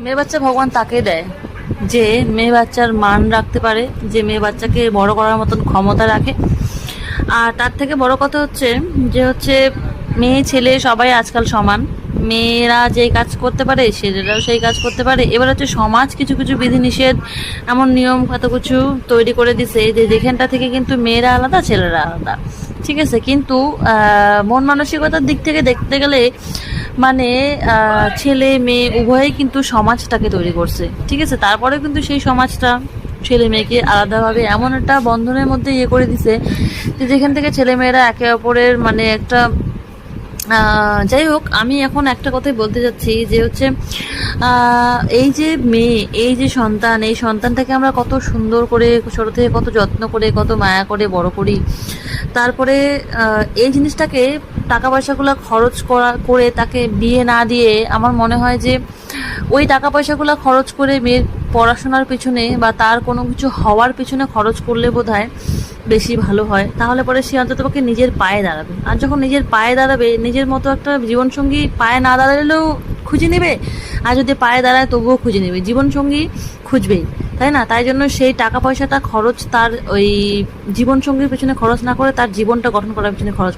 মেয়ে বাচ্চা ভগবান তাকে দেয় যে মেয়ে বাচ্চার মান রাখতে পারে, যে মেয়ে বাচ্চাকে বড় করার মতন ক্ষমতা রাখে। আর তার থেকে বড় কথা হচ্ছে যে মেয়ে ছেলে সবাই আজকাল সমান। মেয়েরা যেই কাজ করতে পারে ছেলেরাও সেই কাজ করতে পারে। এবার সমাজ কিছু কিছু বিধিনিষেধ, এমন নিয়ম কত কিছু তৈরি করে দিছে যে যেখানটা থেকে কিন্তু মেয়েরা আলাদা ছেলেরা আলাদা, ঠিক আছে। কিন্তু মন মানসিকতার দিক থেকে দেখতে গেলে মানে ছেলে মেয়ে উভয়ই কিন্তু সমাজটাকে তৈরি করছে, ঠিক আছে। তারপরে কিন্তু সেই সমাজটা ছেলে মেয়েকে আলাদাভাবে এমন একটা বন্ধনের মধ্যে করে দিছে যে যেখান থেকে ছেলে মেয়েরা একে অপরের মানে একটা যাই হোক, আমি এখন একটা কথাই বলতে চাচ্ছি যে এই যে মেয়ে, এই যে সন্তান, এই সন্তানটাকে আমরা কত সুন্দর করে ছোটো থেকে কত যত্ন করে কত মায়া করে বড় করি। তারপরে এই জিনিসটাকে টাকা পয়সাগুলো খরচ করে তাকে বিয়ে না দিয়ে আমার মনে হয় যে ওই টাকা পয়সাগুলো খরচ করে মেয়ের পড়াশোনার পিছনে বা তার কোনো কিছু হওয়ার পিছনে খরচ করলে বোধহয় বেশি ভালো হয়। তাহলে পরে সে অন্ততপক্ষে নিজের পায়ে দাঁড়াবে। আর যখন নিজের পায়ে দাঁড়াবে, নিজের মতো একটা জীবনসঙ্গী পায়ে না দাঁড়ালেও খুঁজে নেবে, আর যদি পায়ে দাঁড়ায় তবুও খুঁজে নেবে, জীবনসঙ্গী খুঁজবেই, তাই না? তাই জন্য সেই টাকা পয়সাটা খরচ তার ওই জীবনসঙ্গীর পেছনে খরচ না করে তার জীবনটা গঠন করার পিছনে খরচ